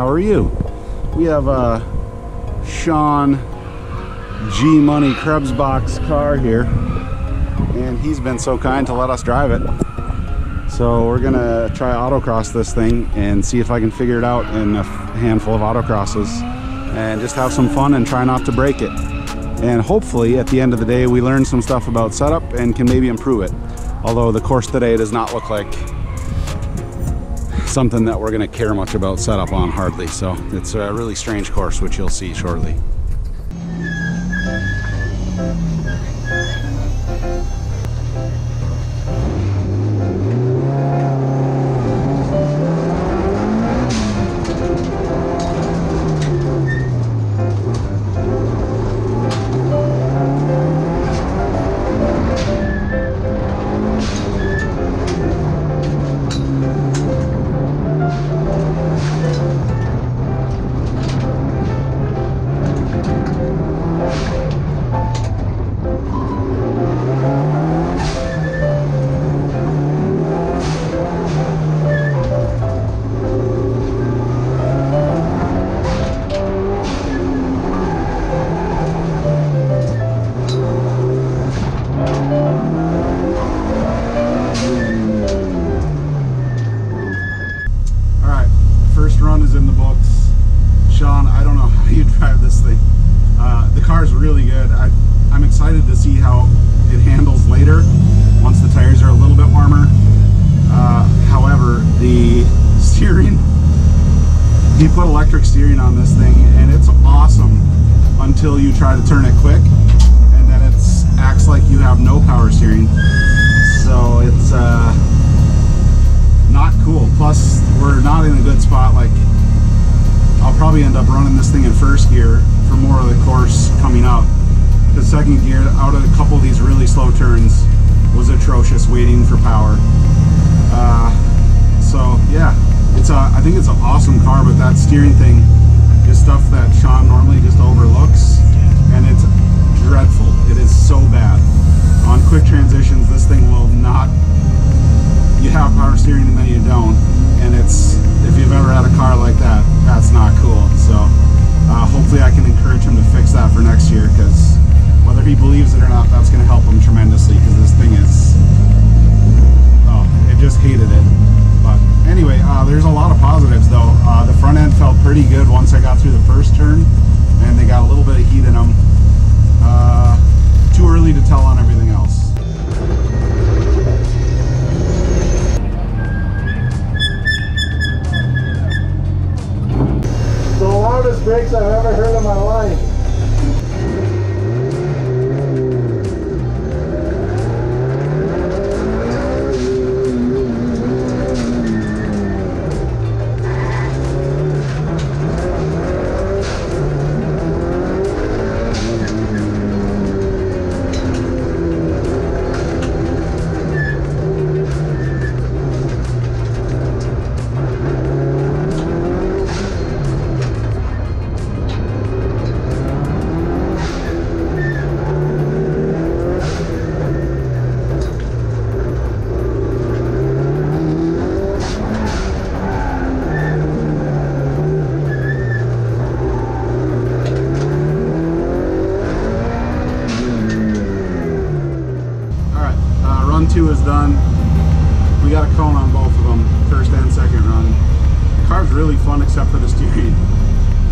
How are you? We have Shawn G Money Krebsbach's car here, and he's been so kind to let us drive it. So we're gonna try autocross this thing and see if I can figure it out in a handful of autocrosses and just have some fun and try not to break it. And hopefully at the end of the day we learn some stuff about setup and can maybe improve it. Although the course today does not look like something that we're gonna care much about setup on, hardly. So it's a really strange course, which you'll see shortly. To see how it handles later once the tires are a little bit warmer. However, the steering, you put electric steering on this thing and it's awesome until you try to turn it quick, and then it acts like you have no power steering. So it's not cool. Plus we're not in a good spot. Like, I'll probably end up running this thing in first gear for more of the course coming up. The second gear, out of a couple of these really slow turns, was atrocious waiting for power. So yeah, I think it's an awesome car, but that steering thing is stuff that Shawn normally just overlooks, and it's dreadful. It is so bad. On quick transitions, this thing will not. You have power steering and then you don't, and it's, if you've ever had a car like that, that's not cool. So hopefully I can encourage him to fix that for next year, because whether he believes it or not, that's going to help him tremendously, because this thing is, oh, it just hated it. But anyway, there's a lot of positives though. The front end felt pretty good once I got through the first turn, and they got a little bit of heat in them. Too early to tell on everything else. The loudest brakes I've ever heard in my life. Run 2 is done. We got a cone on both of them, first and second run. The car's really fun except for the steering.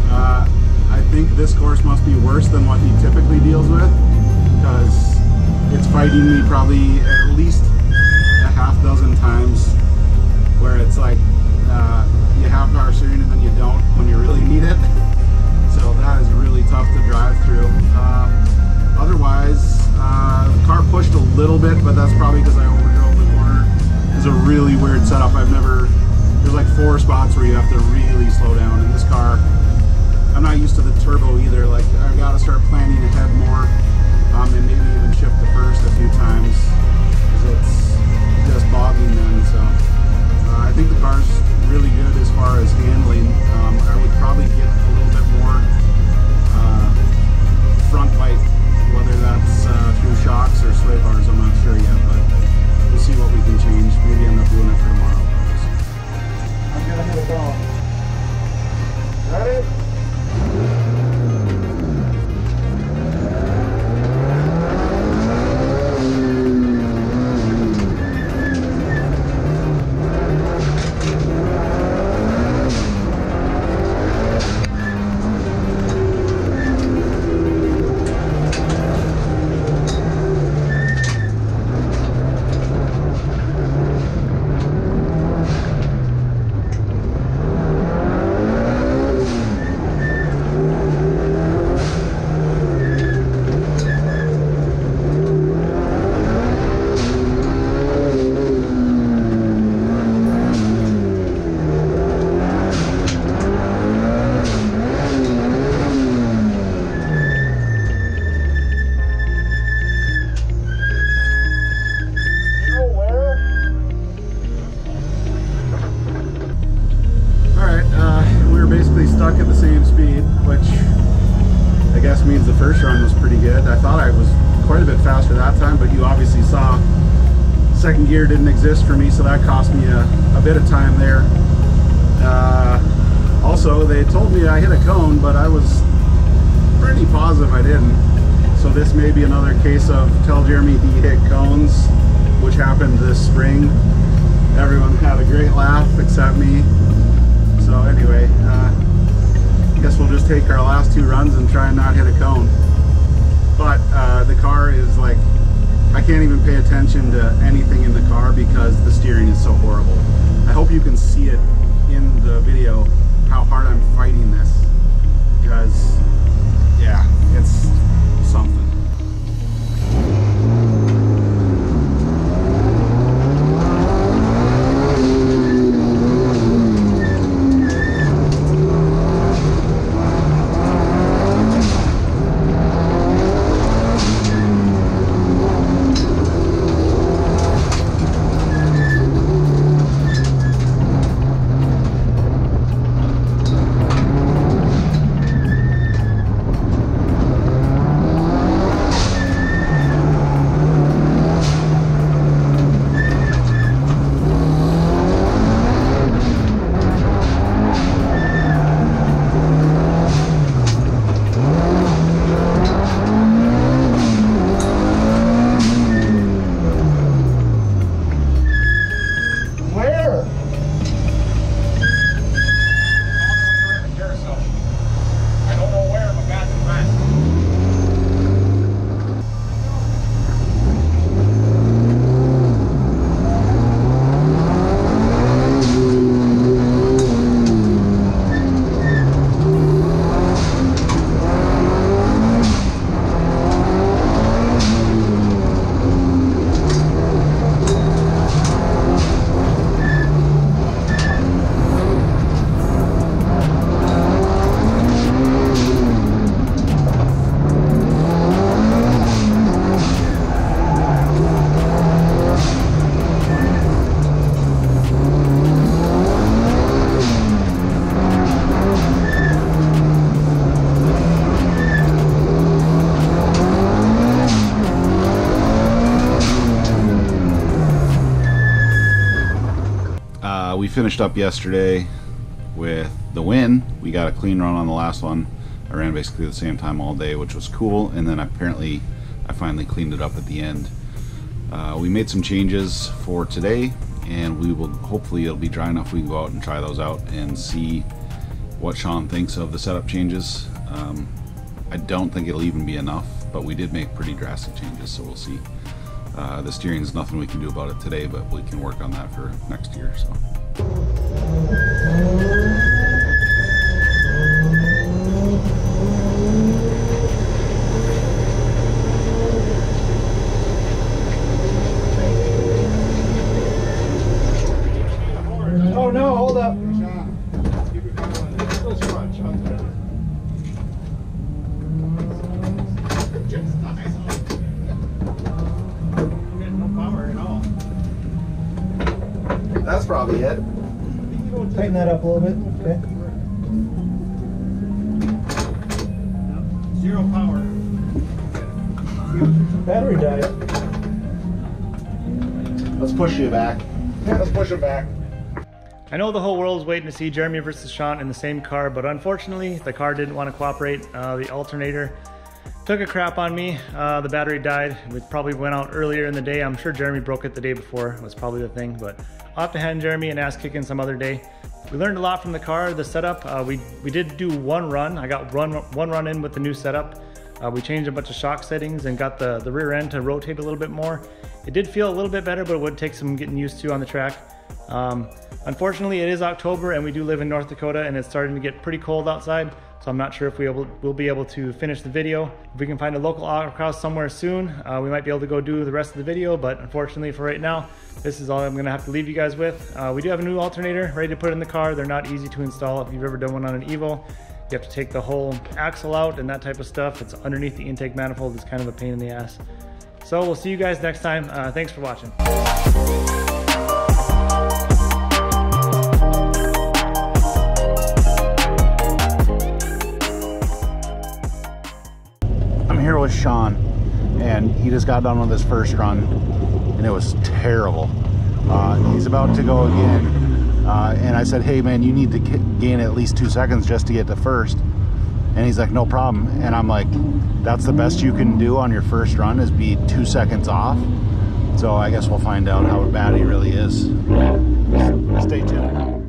I think this course must be worse than what he typically deals with, because it's fighting me probably at least a half dozen times, where it's like you have power steering and then you don't when you really need it. So that is really tough to drive through. Otherwise, the car pushed a little bit, but that's probably because I overdrove the corner. It's a really weird setup. There's like 4 spots where you have to really slow down. In this car, I'm not used to the turbo either. Like, I've got to start planning ahead more, and maybe even shift the first a few times, because it's just bogging then. So I think the car's really good as far as handling. I would probably get a little bit more front bite, whether that's through shocks or sway bars, I'm not sure yet, but we'll see what we can change. Maybe end up doing it for tomorrow. I'm gonna hit a ball. first run was pretty good. I thought I was quite a bit faster that time, but you obviously saw second gear didn't exist for me, so that cost me a bit of time there. Also, they told me I hit a cone, but I was pretty positive I didn't. So this may be another case of tell Jeremy he hit cones, which happened this spring. Everyone had a great laugh except me. So anyway, I guess we'll just take our last two runs and try and not hit a cone. But the car is like, I can't even pay attention to anything in the car because the steering is so horrible. I hope you can see it in the video how hard I'm fighting this, because yeah, it's something. We finished up yesterday with the win. We got a clean run on the last one. I ran basically the same time all day, which was cool, and then apparently I finally cleaned it up at the end. We made some changes for today, and we will, hopefully it'll be dry enough we can go out and try those out and see what Shawn thinks of the setup changes. I don't think it'll even be enough, but we did make pretty drastic changes, so we'll see. The steering is nothing we can do about it today, but we can work on that for next year. So. Oh no, hold up. That's probably it. Tighten that up a little bit. Okay. Zero power. Battery died. Let's push you back. Yeah, let's push it back. I know the whole world's waiting to see Jeremy versus Shawn in the same car, but unfortunately the car didn't want to cooperate. The alternator took a crap on me. The battery died. It probably went out earlier in the day. I'm sure Jeremy broke it the day before, was probably the thing, but I'll have to hand Jeremy an ass kicking some other day. We learned a lot from the car, the setup. We did do one run. I got one run in with the new setup. We changed a bunch of shock settings and got the rear end to rotate a little bit more. It did feel a little bit better, but it would take some getting used to on the track. Unfortunately, it is October and we do live in North Dakota and it's starting to get pretty cold outside. So I'm not sure if we'll be able to finish the video. If we can find a local autocross somewhere soon, we might be able to go do the rest of the video, but unfortunately for right now, this is all I'm gonna have to leave you guys with. We do have a new alternator ready to put in the car. They're not easy to install. If you've ever done one on an Evo, you have to take the whole axle out and that type of stuff. It's underneath the intake manifold. It's kind of a pain in the ass. So we'll see you guys next time. Thanks for watching. here with Shawn, and he just got done with his first run, and it was terrible. He's about to go again, and I said, hey man, you need to gain at least 2 seconds just to get to first. And he's like, no problem. And I'm like, that's the best you can do on your first run, is be 2 seconds off? So I guess we'll find out how bad he really is. Stay tuned.